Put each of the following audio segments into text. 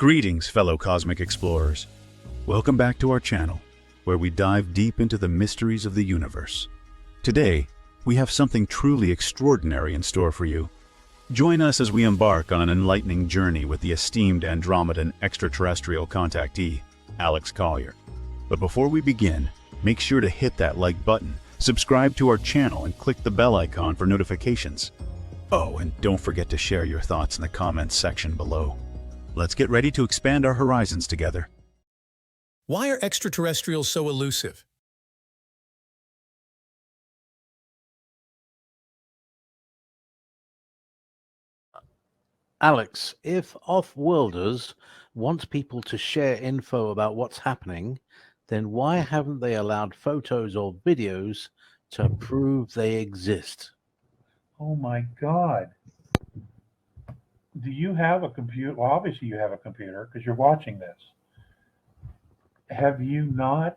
Greetings, fellow cosmic explorers. Welcome back to our channel, where we dive deep into the mysteries of the universe. Today, we have something truly extraordinary in store for you. Join us as we embark on an enlightening journey with the esteemed Andromedan extraterrestrial contactee, Alex Collier. But before we begin, make sure to hit that like button, subscribe to our channel, and click the bell icon for notifications. Oh, and don't forget to share your thoughts in the comments section below. Let's get ready to expand our horizons together. Why are extraterrestrials so elusive? Alex, if off-worlders want people to share info about what's happening, then why haven't they allowed photos or videos to prove they exist? Oh my God. Do you have a computer? Well, obviously you have a computer because you're watching this. Have you not?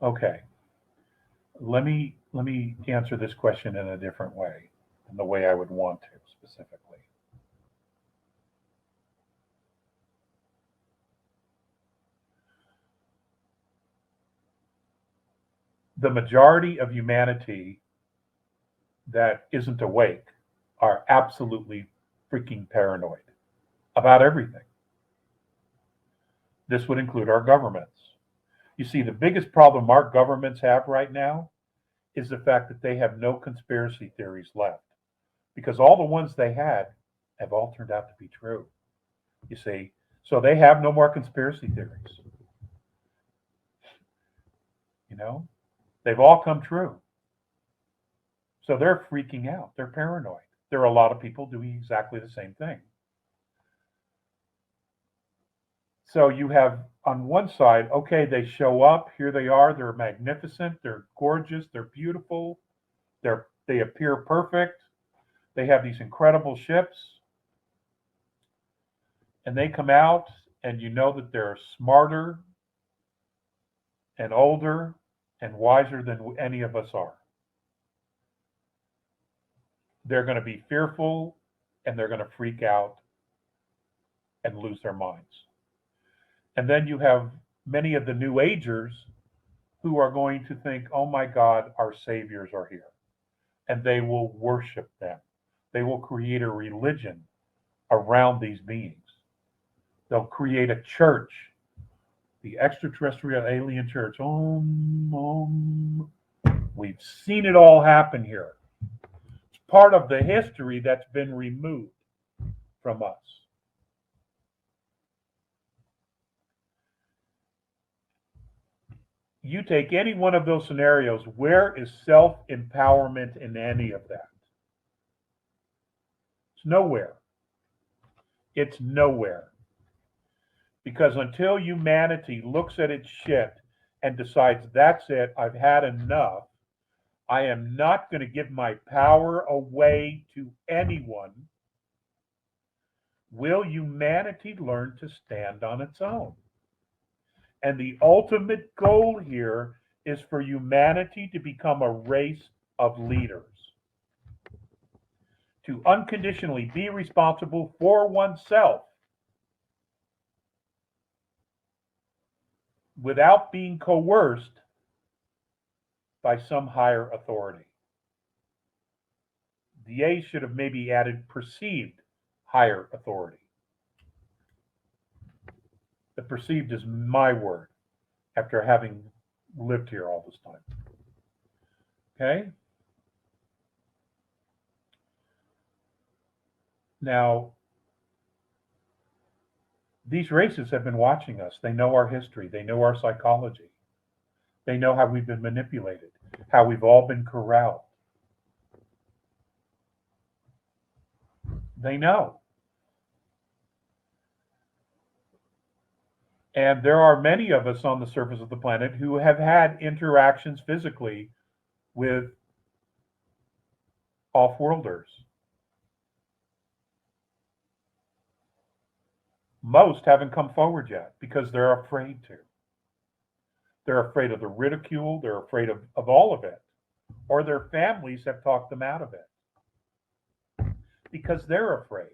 Okay. Let me answer this question in a different way, in the way I would want to specifically. The majority of humanity that isn't awake are absolutely freaking paranoid about everything. This would include our governments. You see, the biggest problem our governments have right now is the fact that they have no conspiracy theories left, because all the ones they had have all turned out to be true. You see, so they have no more conspiracy theories. You know, they've all come true. So they're freaking out. They're paranoid. There are a lot of people doing exactly the same thing. So you have on one side, okay, they show up, here they are, they're magnificent, they're gorgeous, they're beautiful, they appear perfect, they have these incredible ships, and they come out, and you know that they're smarter and older and wiser than any of us are. They're going to be fearful, and they're going to freak out and lose their minds. And then you have many of the New Agers who are going to think, oh my God, our saviors are here. And they will worship them. They will create a religion around these beings. They'll create a church, the extraterrestrial alien church. We've seen it all happen here. It's part of the history that's been removed from us. You take any one of those scenarios, where is self-empowerment in any of that? It's nowhere. It's nowhere. Because until humanity looks at its shit and decides, that's it, I've had enough, I am not going to give my power away to anyone, will humanity learn to stand on its own? And the ultimate goal here is for humanity to become a race of leaders, to unconditionally be responsible for oneself without being coerced by some higher authority. The A should have maybe added perceived higher authority. The perceived is my word after having lived here all this time. Okay? Now, these races have been watching us. They know our history. They know our psychology. They know how we've been manipulated, how we've all been corralled. They know. And there are many of us on the surface of the planet who have had interactions physically with off-worlders. Most haven't come forward yet because they're afraid to. They're afraid of the ridicule. They're afraid of all of it. Or their families have talked them out of it because they're afraid.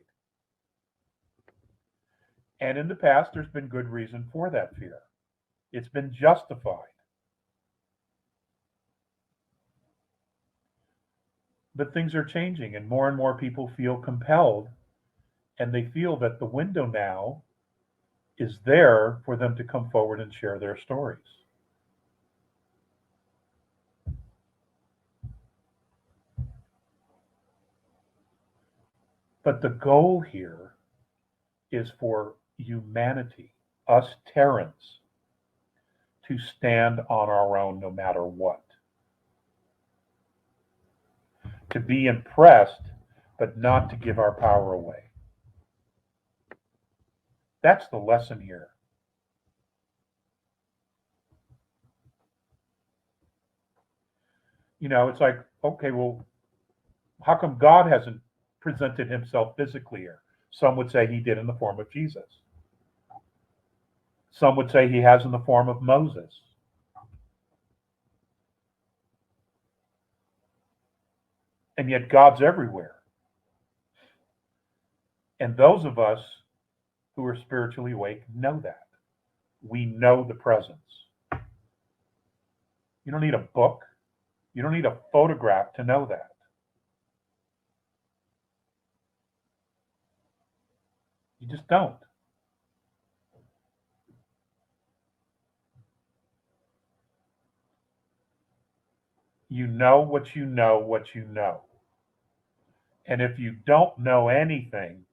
And in the past, there's been good reason for that fear. It's been justified. But things are changing, and more people feel compelled, and they feel that the window now is there for them to come forward and share their stories. But the goal here is for humanity, us Terrans, to stand on our own no matter what. To be impressed, but not to give our power away. That's the lesson here. You know, it's like, okay, well, how come God hasn't presented himself physically here? Some would say he did in the form of Jesus. Some would say he has in the form of Moses. And yet God's everywhere. And those of us who are spiritually awake know that. We know the presence. You don't need a book. You don't need a photograph to know that. You just don't. You know what you know what you know. And if you don't know anything,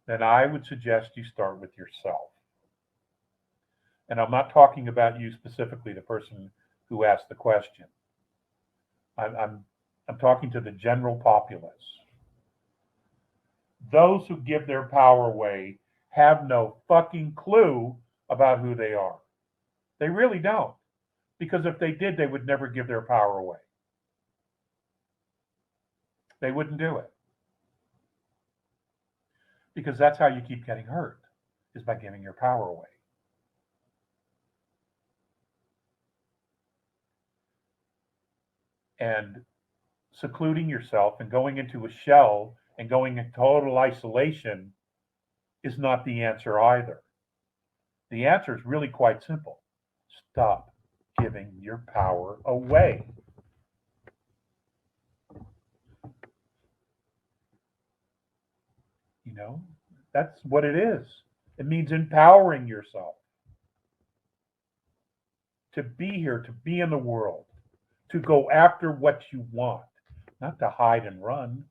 then I would suggest you start with yourself. And I'm not talking about you specifically, the person who asked the question. I'm talking to the general populace. Those who give their power away have no fucking clue about who they are. They really don't. Because if they did, they would never give their power away. They wouldn't do it. Because that's how you keep getting hurt, is by giving your power away. And secluding yourself and going into a shell and going in total isolation is not the answer either. The answer is really quite simple. Stop giving your power away. You know, that's what it is. It means empowering yourself to be here, to be in the world, to go after what you want, not to hide and run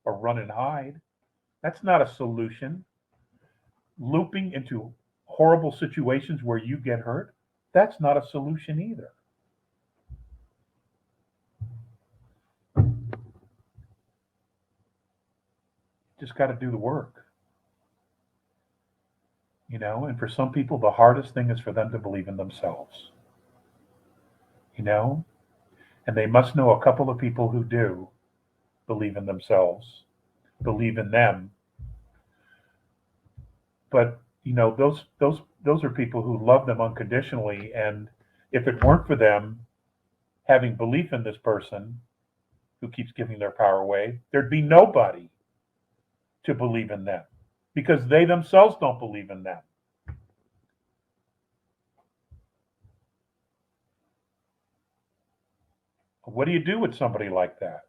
or run and hide. That's not a solution. Looping into horrible situations where you get hurt, that's not a solution either. Just got to do the work. You know, and for some people, the hardest thing is for them to believe in themselves. You know, and they must know a couple of people who do believe in themselves, believe in them. But you know, those are people who love them unconditionally, and if it weren't for them having belief in this person who keeps giving their power away, there'd be nobody to believe in them because they themselves don't believe in them. What do you do with somebody like that?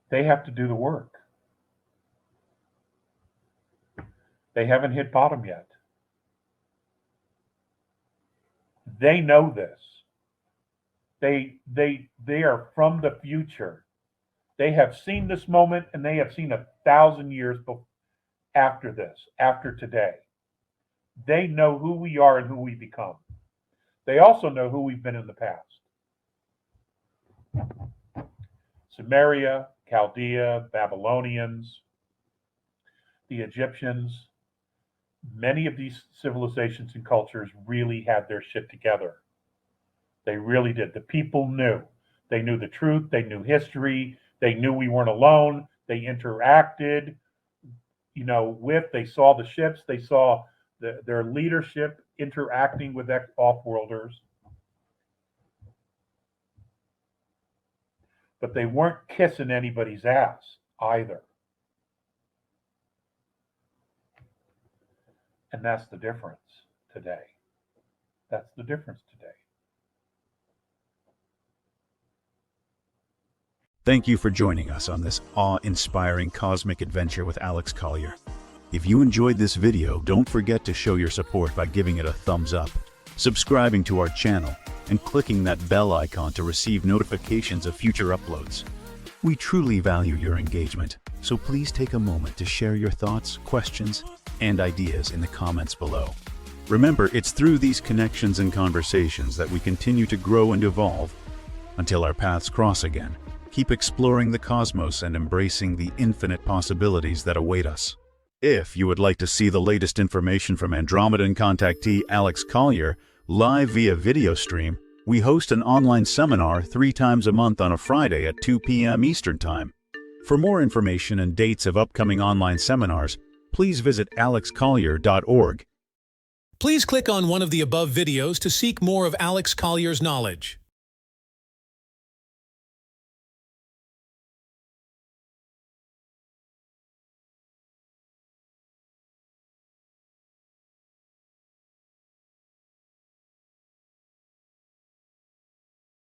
They have to do the work. They haven't hit bottom yet. They know this. They are from the future. They have seen this moment, and they have seen 1,000 years after this, after today. They know who we are and who we become. They also know who we've been in the past. Sumeria, Chaldea, Babylonians, the Egyptians, many of these civilizations and cultures really had their shit together. They really did. The people knew. They knew the truth. They knew history. They knew we weren't alone. They interacted. they saw the ships, they saw their leadership interacting with off-worlders, but they weren't kissing anybody's ass either. And that's the difference today. That's the difference today. Thank you for joining us on this awe-inspiring cosmic adventure with Alex Collier. If you enjoyed this video, don't forget to show your support by giving it a thumbs up, subscribing to our channel, and clicking that bell icon to receive notifications of future uploads. We truly value your engagement, so please take a moment to share your thoughts, questions, and ideas in the comments below. Remember, it's through these connections and conversations that we continue to grow and evolve until our paths cross again. Keep exploring the cosmos and embracing the infinite possibilities that await us. If you would like to see the latest information from Andromedan contactee Alex Collier live via video stream, we host an online seminar 3 times a month on a Friday at 2 p.m. Eastern Time. For more information and dates of upcoming online seminars, please visit alexcollier.org. Please click on one of the above videos to seek more of Alex Collier's knowledge.